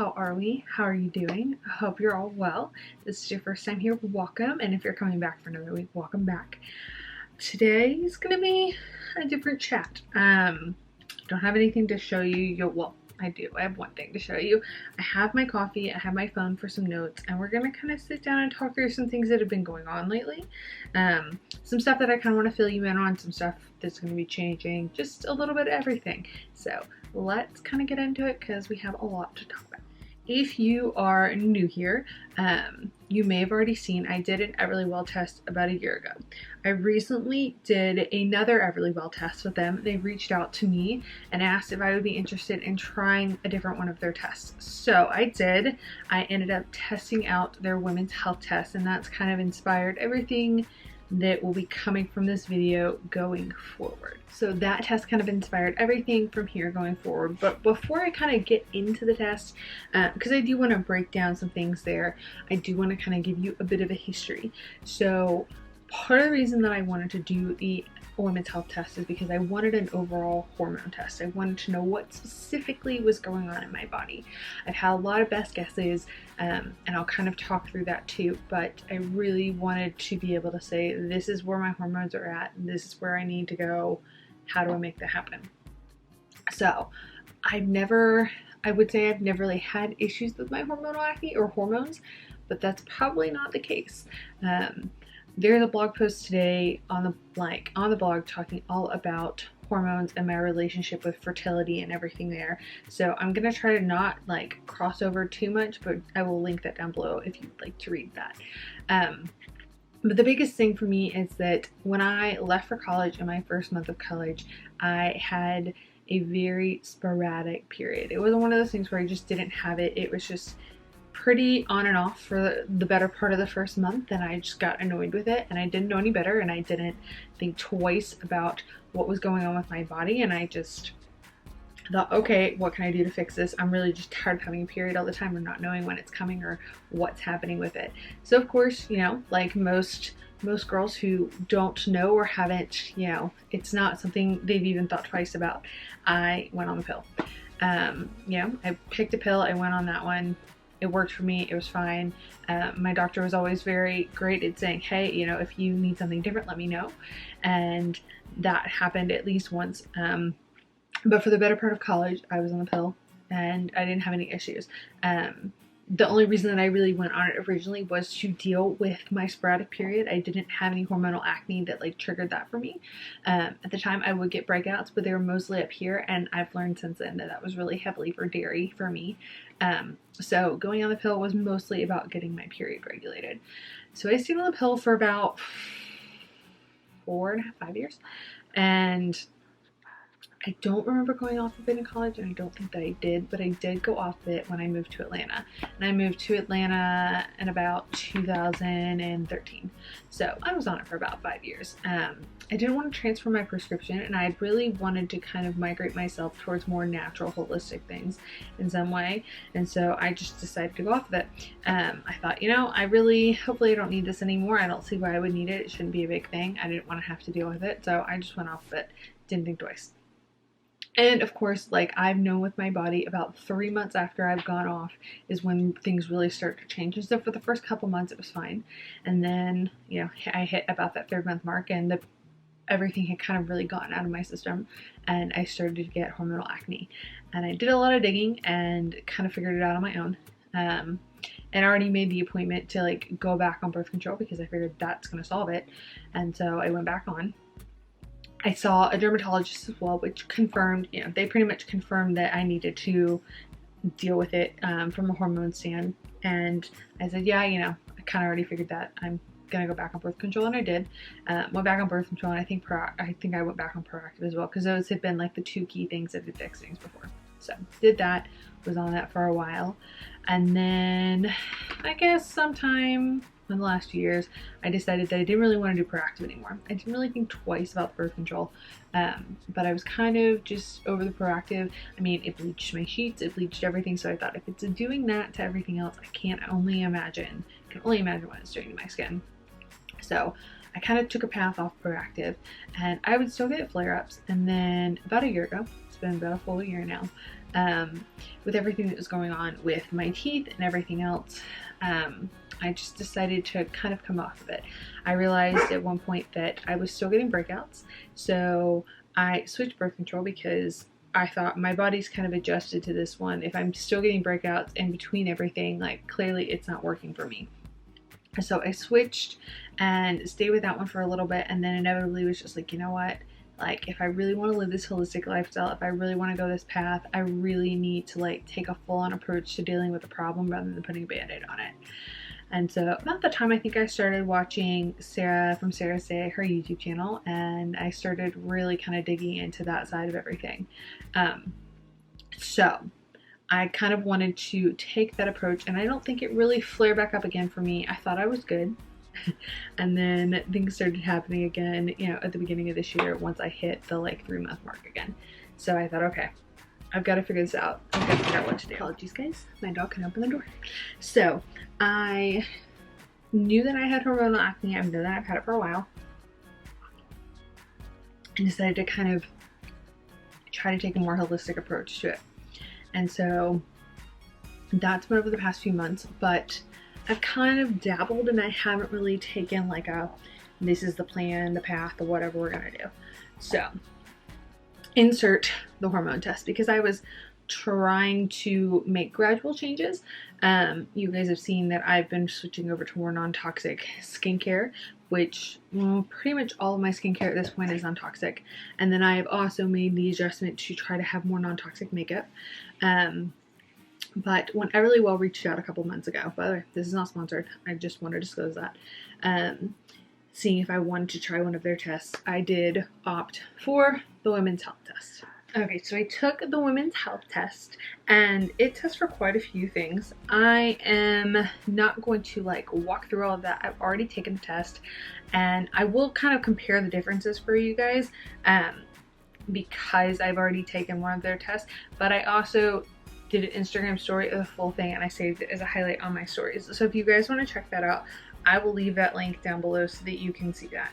how are we? How are you doing? I hope you're all well. This is your first time here, welcome. And if you're coming back for another week, welcome back. Today is gonna be a different chat. Don't have anything to show you. Well, I do. I have one thing to show you. I have my coffee, I have my phone for some notes, and we're gonna kind of sit down and talk through some things that have been going on lately. Some stuff that I kind of want to fill you in on, some stuff that's going to be changing, just a little bit of everything. So let's kind of get into it because we have a lot to talk about. If you are new here, you may have already seen I did an EVERLYWELL test about a year ago. I recently did another EVERLYWELL test with them. They reached out to me and asked if I would be interested in trying a different one of their tests. So I did. I ended up testing out their women's health test, and that's kind of inspired everything that will be coming from this video going forward. So that test kind of inspired everything from here going forward. But before I kind of get into the test, because I do want to break down some things there, I do want to kind of give you a bit of a history. So part of the reason that I wanted to do the women's health test is because I wanted an overall hormone test. I wanted to know what specifically was going on in my body. I've had a lot of best guesses, and I'll kind of talk through that too, but I really wanted to be able to say, this is where my hormones are at, this is where I need to go, how do I make that happen? So I would say I've never really had issues with my hormonal acne or hormones, but that's probably not the case. There's a blog post today on the blog talking all about hormones and my relationship with fertility and everything there. So I'm gonna try to not cross over too much, but I will link that down below if you'd like to read that. But the biggest thing for me is that when I left for college in my first month of college, I had a very sporadic period. It wasn't one of those things where I just didn't have it. It was just pretty on and off for the better part of the first month, and I just got annoyed with it, and I didn't know any better, and I didn't think twice about what was going on with my body, and I just thought, okay, what can I do to fix this? I'm really just tired of having a period all the time or not knowing when it's coming or what's happening with it. So of course, like most girls who don't know or haven't, it's not something they've even thought twice about, I went on the pill. I picked a pill, I went on that one. It worked for me. It was fine. My doctor was always very great at saying, hey, if you need something different, let me know. And that happened at least once. But for the better part of college, I was on the pill and I didn't have any issues. The only reason that I really went on it originally was to deal with my sporadic period. I didn't have any hormonal acne that triggered that for me. At the time I would get breakouts, but they were mostly up here, and I've learned since then that that was really heavily for dairy for me. So going on the pill was mostly about getting my period regulated. So I stayed on the pill for about 5 years, and I don't remember going off of it in college, and I don't think that I did, but I did go off of it when I moved to Atlanta. And I moved to Atlanta in about 2013. So I was on it for about 5 years. I didn't want to transfer my prescription, and I really wanted to kind of migrate myself towards more natural, holistic things in some way. And so I just decided to go off of it. I thought, hopefully I don't need this anymore. I don't see why I would need it. It shouldn't be a big thing. I didn't want to have to deal with it. So I just went off of it. Didn't think twice. And of course, I've known with my body, about 3 months after I've gone off is when things really start to change. And so for the first couple months, it was fine. And then, I hit about that 3rd month mark, and everything had kind of really gotten out of my system, and I started to get hormonal acne. And I did a lot of digging and kind of figured it out on my own. And I already made the appointment to go back on birth control because I figured that's going to solve it. And so I went back on. I saw a dermatologist as well, which confirmed, they pretty much confirmed that I needed to deal with it from a hormone stand. And I said, yeah, I kind of already figured that. I'm going to go back on birth control, and I did. Went back on birth control, and I think I went back on Proactive as well, because those had been the 2 key things that had fixed things before. So did that, was on that for a while. And then I guess sometime in the last 2 years, I decided that I didn't really want to do Proactive anymore. I didn't really think twice about birth control, but I was kind of just over the Proactive. I mean, it bleached my sheets, it bleached everything, so I thought if it's doing that to everything else, I can only imagine what it's doing to my skin. So I kind of took a path off Proactive, and I would still get flare-ups. And then about a year ago, it's been about a full year now, with everything that was going on with my teeth and everything else, I just decided to kind of come off of it. I realized at one point that I was still getting breakouts, so I switched birth control because I thought my body's kind of adjusted to this one. If I'm still getting breakouts in between everything, like clearly it's not working for me. So I switched and stayed with that one for a little bit, and then inevitably was just like, you know what? Like, if I really want to live this holistic lifestyle, if I really want to go this path, I really need to like take a full-on approach to dealing with the problem rather than putting a band-aid on it. And so about the time I think I started watching Sarah from Sarah Say, her YouTube channel, and I started really kind of digging into that side of everything. So I kind of wanted to take that approach, and I don't think it really flared back up again for me. I thought I was good. And then things started happening again, you know, at the beginning of this year once I hit the like 3-month mark again. So I thought, okay, I've got to figure this out. I've got to figure out what to do. Apologies, guys. My dog can open the door. So I knew that I had hormonal acne. I know that I've had it for a while. And decided to kind of try to take a more holistic approach to it. And so that's been over the past few months, but I've kind of dabbled and I haven't really taken like this is the plan, the path, the whatever we're gonna do. So insert the hormone test, because I was trying to make gradual changes. You guys have seen that I've been switching over to more non-toxic skincare, which pretty much all of my skincare at this point is non-toxic. And then I have also made the adjustment to try to have more non-toxic makeup. But when EVERLYWELL reached out a couple months ago, by the way, this is not sponsored, I just want to disclose that, seeing if I wanted to try one of their tests, I did opt for the women's health test. Okay, so I took the women's health test, and it tests for quite a few things. I am not going to like walk through all of that. I've already taken the test, and I will kind of compare the differences for you guys, because I've already taken one of their tests, but I also did an Instagram story of the full thing, and I saved it as a highlight on my stories. So if you guys want to check that out, I will leave that link down below so that you can see that.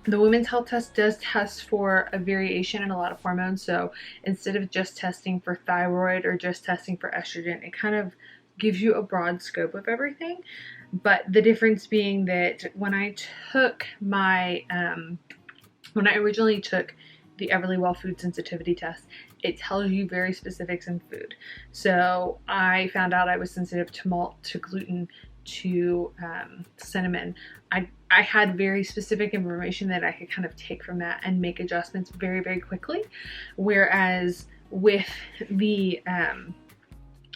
The women's health test does test for a variation in a lot of hormones. So instead of just testing for thyroid or just testing for estrogen, it kind of gives you a broad scope of everything. But the difference being that when I took my, when I originally took the EVERLYWELL food sensitivity test, it tells you very specifics in food. So I found out I was sensitive to malt, to gluten, to cinnamon. I had very specific information that I could kind of take from that and make adjustments very, very quickly. Whereas with the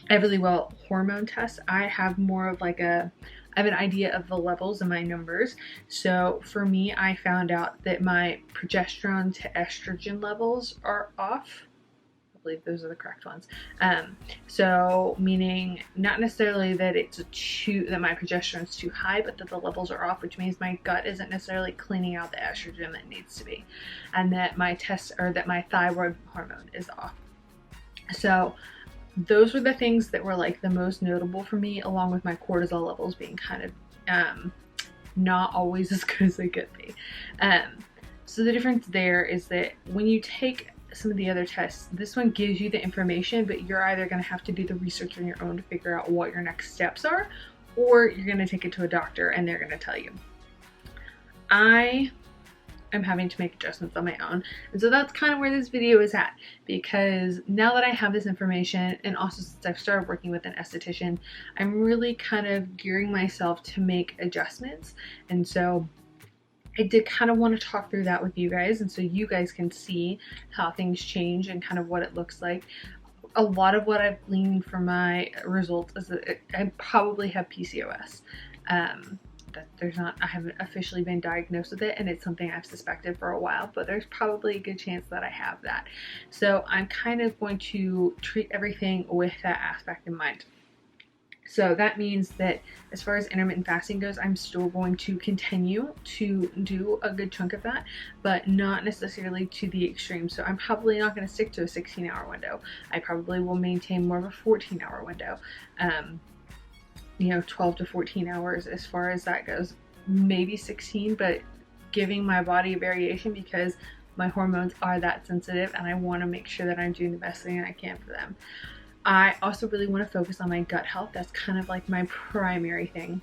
EVERLYWELL hormone test, I have more of like I have an idea of the levels and my numbers. So for me, I found out that my progesterone to estrogen levels are off. I believe those are the correct ones. So meaning not necessarily that it's that my progesterone is too high, but that the levels are off, which means my gut isn't necessarily cleaning out the estrogen that needs to be, and that my my thyroid hormone is off. So those were the things that were like the most notable for me, along with my cortisol levels being kind of not always as good as they could be. So the difference there is that when you take some of the other tests, this one gives you the information, but you're either going to have to do the research on your own to figure out what your next steps are, or you're going to take it to a doctor and they're going to tell you. I am having to make adjustments on my own, and so that's kind of where this video is at, because now that I have this information, and also since I've started working with an esthetician, I'm really kind of gearing myself to make adjustments. And so I did kind of want to talk through that with you guys, and so you guys can see how things change and kind of what it looks like. A lot of what I've gleaned from my results is that I probably have PCOS. I haven't officially been diagnosed with it, and it's something I've suspected for a while, but there's probably a good chance that I have that. So I'm kind of going to treat everything with that aspect in mind. So that means that as far as intermittent fasting goes, I'm still going to continue to do a good chunk of that, but not necessarily to the extreme. So I'm probably not going to stick to a 16-hour window. I probably will maintain more of a 14-hour window. 12 to 14 hours as far as that goes. maybe 16, but giving my body a variation because my hormones are that sensitive and I want to make sure that I'm doing the best thing I can for them. I also really want to focus on my gut health. That's kind of like my primary thing.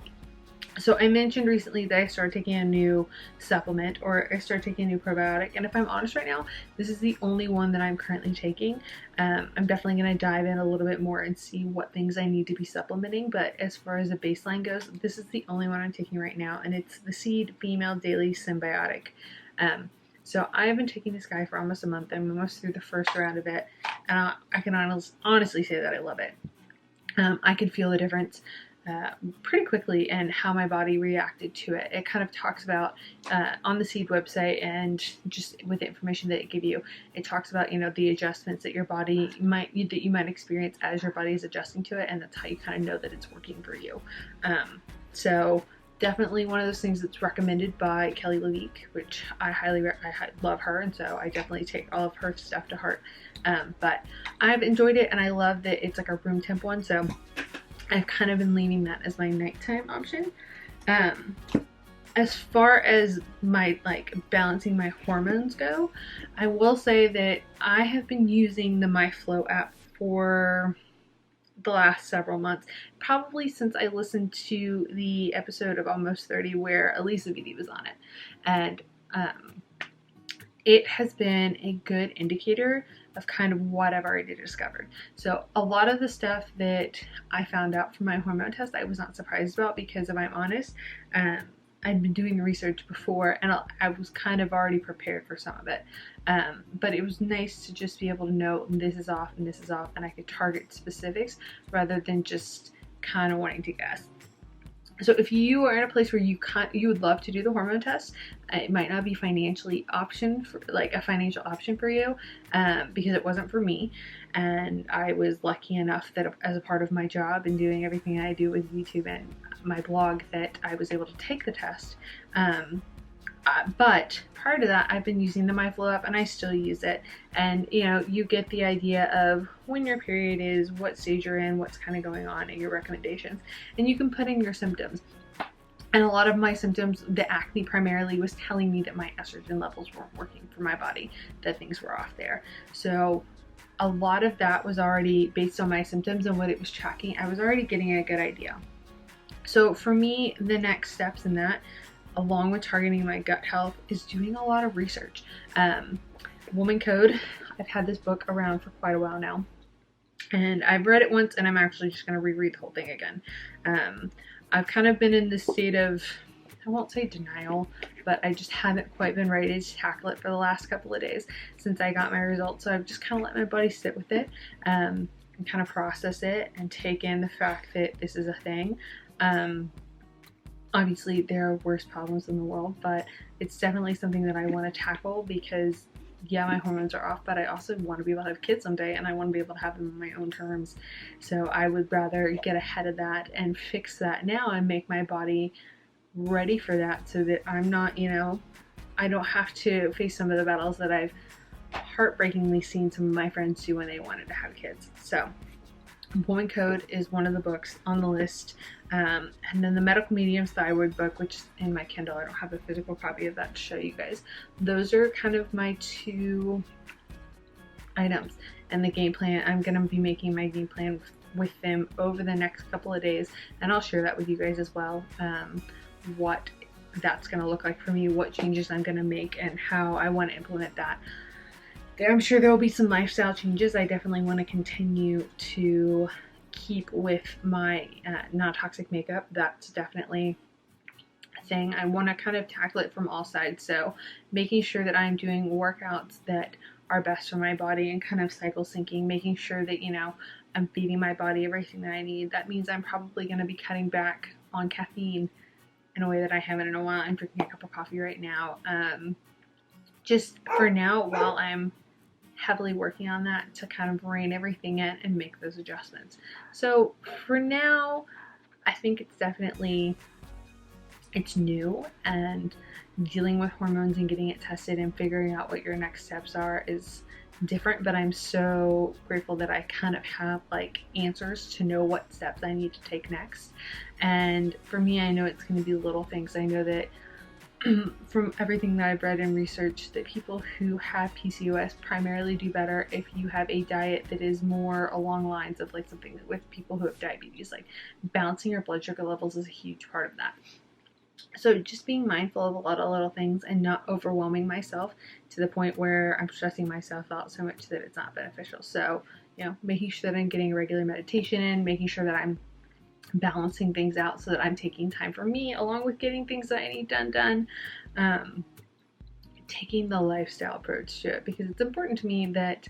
So I mentioned recently that I started taking a new supplement, or I started taking a new probiotic, and if I'm honest right now, this is the only one that I'm currently taking. I'm definitely going to dive in a little bit more and see what things I need to be supplementing, but as far as the baseline goes, this is the only one I'm taking right now, and it's the Seed Female Daily Symbiotic. So I have been taking this guy for almost a month. I'm almost through the first round of it, and I can honestly say that I love it. I can feel the difference pretty quickly and how my body reacted to it. It kind of talks about on the Seed website, and just with the information that it gives you, it talks about, you know, the adjustments that your body might experience as your body is adjusting to it, and that's how you kind of know that it's working for you. So definitely one of those things that's recommended by Kelly Leveque, which I love her, and so I definitely take all of her stuff to heart. But I've enjoyed it, and I love that it's like a room temp one, so I've kind of been leaving that as my nighttime option. As far as my balancing my hormones go, I will say that I have been using the Flo App for the last several months, probably since I listened to the episode of Almost 30 where Elisa Vitti was on it, and it has been a good indicator of kind of what I've already discovered. So a lot of the stuff that I found out from my hormone test, I was not surprised about, because if I'm honest, I'd been doing the research before, and I was kind of already prepared for some of it. But it was nice to just be able to know this is off and this is off, and I could target specifics rather than just kind of wanting to guess. So if you are in a place where you would love to do the hormone test, it might not be a financial option for you, because it wasn't for me, and I was lucky enough that as a part of my job and doing everything I do with YouTube and my blog, that I was able to take the test. But prior to that, I've been using the Flo App, and I still use it. And you know, you get the idea of when your period is, what stage you're in, what's kind of going on, and your recommendations. And you can put in your symptoms. And a lot of my symptoms, the acne primarily, was telling me that my estrogen levels weren't working for my body, that things were off there. So a lot of that was already based on my symptoms and what it was tracking. I was already getting a good idea. So for me, the next steps in that, along with targeting my gut health, is doing a lot of research. Woman Code, I've had this book around for quite a while now, and I've read it once, and I'm actually just going to reread the whole thing again. I've kind of been in this state of, I won't say denial, but I just haven't quite been ready to tackle it for the last couple of days since I got my results. So I've just kind of let my body sit with it, and kind of process it and take in the fact that this is a thing. Obviously there are worse problems in the world, but it's definitely something that I want to tackle, because yeah, my hormones are off, but I also want to be able to have kids someday, and I want to be able to have them on my own terms. So I would rather get ahead of that and fix that now and make my body ready for that, so that I'm not, you know, I don't have to face some of the battles that I've heartbreakingly seen some of my friends do when they wanted to have kids. So Woman Code is one of the books on the list. And then the Medical Medium's Thyroid book, which is in my Kindle. I don't have a physical copy of that to show you guys. Those are kind of my two items. And the game plan, I'm going to be making my game plan with them over the next couple of days. And I'll share that with you guys as well. What that's going to look like for me, what changes I'm going to make, and how I want to implement that. I'm sure there will be some lifestyle changes. I definitely want to continue to keep with my non-toxic makeup. That's definitely a thing. I want to kind of tackle it from all sides. So making sure that I'm doing workouts that are best for my body and kind of cycle syncing, making sure that, you know, I'm feeding my body everything that I need. That means I'm probably going to be cutting back on caffeine in a way that I haven't in a while. I'm drinking a cup of coffee right now. Just for now, while I'm heavily working on that, to kind of rein everything in and make those adjustments. So for now, I think it's definitely it's new, and dealing with hormones and getting it tested and figuring out what your next steps are is different. But I'm so grateful that I kind of have like answers to know what steps I need to take next. And for me, I know it's going to be little things. I know that from everything that I've read and researched, that people who have PCOS primarily do better if you have a diet that is more along lines of like something with people who have diabetes. Like balancing your blood sugar levels is a huge part of that. So just being mindful of a lot of little things and not overwhelming myself to the point where I'm stressing myself out so much that it's not beneficial. So, you know, making sure that I'm getting regular meditation in, making sure that I'm balancing things out so that I'm taking time for me along with getting things that I need done. Taking the lifestyle approach to it, because it's important to me that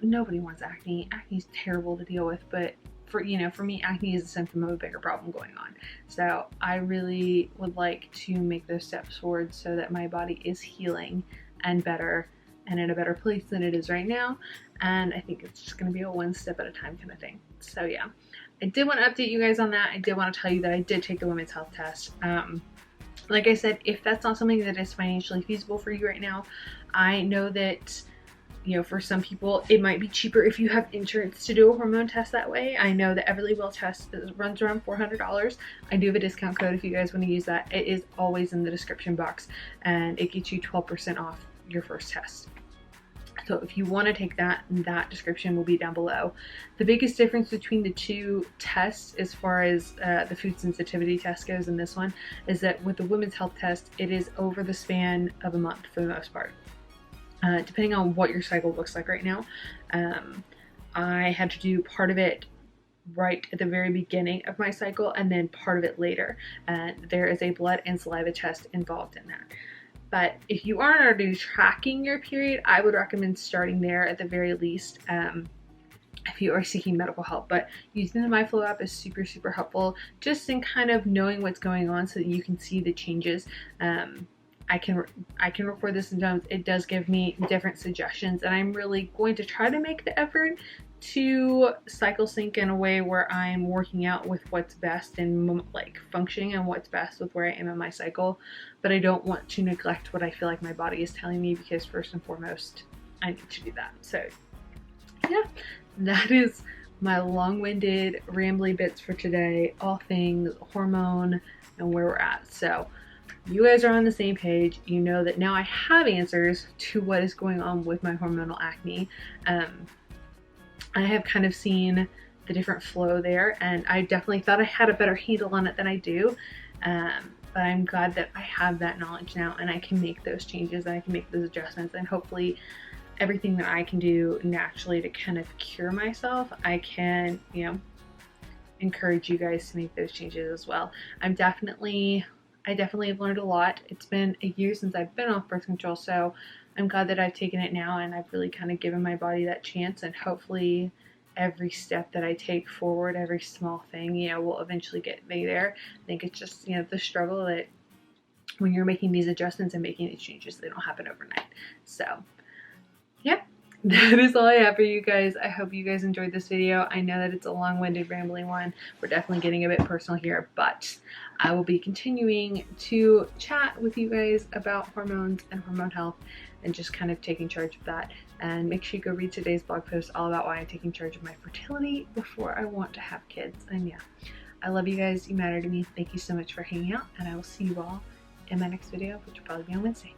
nobody wants acne. Acne is terrible to deal with, but for me, acne is a symptom of a bigger problem going on. So I really would like to make those steps forward so that my body is healing and better and in a better place than it is right now. And I think it's just going to be a one step at a time kind of thing. So yeah, I did want to update you guys on that. I did want to tell you that I did take the women's health test. Like I said, if that's not something that is financially feasible for you right now, I know that, you know, for some people it might be cheaper if you have insurance to do a hormone test that way. I know the EVERLYWELL'S test runs around $400. I do have a discount code if you guys want to use that. It is always in the description box, and it gets you 12% off your first test. So if you want to take that description will be down below. The biggest difference between the two tests as far as the food sensitivity test goes in this one is that with the women's health test, it is over the span of a month for the most part. Depending on what your cycle looks like right now. I had to do part of it right at the very beginning of my cycle and then part of it later. There is a blood and saliva test involved in that. But if you aren't already tracking your period, I would recommend starting there at the very least if you are seeking medical help. But using the Flo App is super, super helpful just in kind of knowing what's going on so that you can see the changes. I can record this sometimes. It does give me different suggestions, and I'm really going to try to make the effort to cycle sync in a way where I'm working out with what's best and like functioning and what's best with where I am in my cycle. But I don't want to neglect what I feel like my body is telling me, because first and foremost, I need to do that. So yeah, that is my long-winded rambly bits for today, all things hormone and where we're at. So you guys are on the same page. You know that now I have answers to what is going on with my hormonal acne. I have kind of seen the different flow there, and I definitely thought I had a better handle on it than I do. But I'm glad that I have that knowledge now, and I can make those changes and I can make those adjustments, and hopefully everything that I can do naturally to kind of cure myself, I can, you know, encourage you guys to make those changes as well. I definitely have learned a lot. It's been a year since I've been off birth control, so I'm glad that I've taken it now, and I've really kind of given my body that chance, and hopefully every step that I take forward, every small thing, you know, will eventually get me there. I think it's just, you know, the struggle that when you're making these adjustments and making these changes, they don't happen overnight. So, yep. That is all I have for you guys. I hope you guys enjoyed this video. I know that it's a long-winded, rambling one. We're definitely getting a bit personal here, but I will be continuing to chat with you guys about hormones and hormone health and just kind of taking charge of that. And make sure you go read today's blog post all about why I'm taking charge of my fertility before I want to have kids. And yeah, I love you guys. You matter to me. Thank you so much for hanging out, and I will see you all in my next video, which will probably be on Wednesday.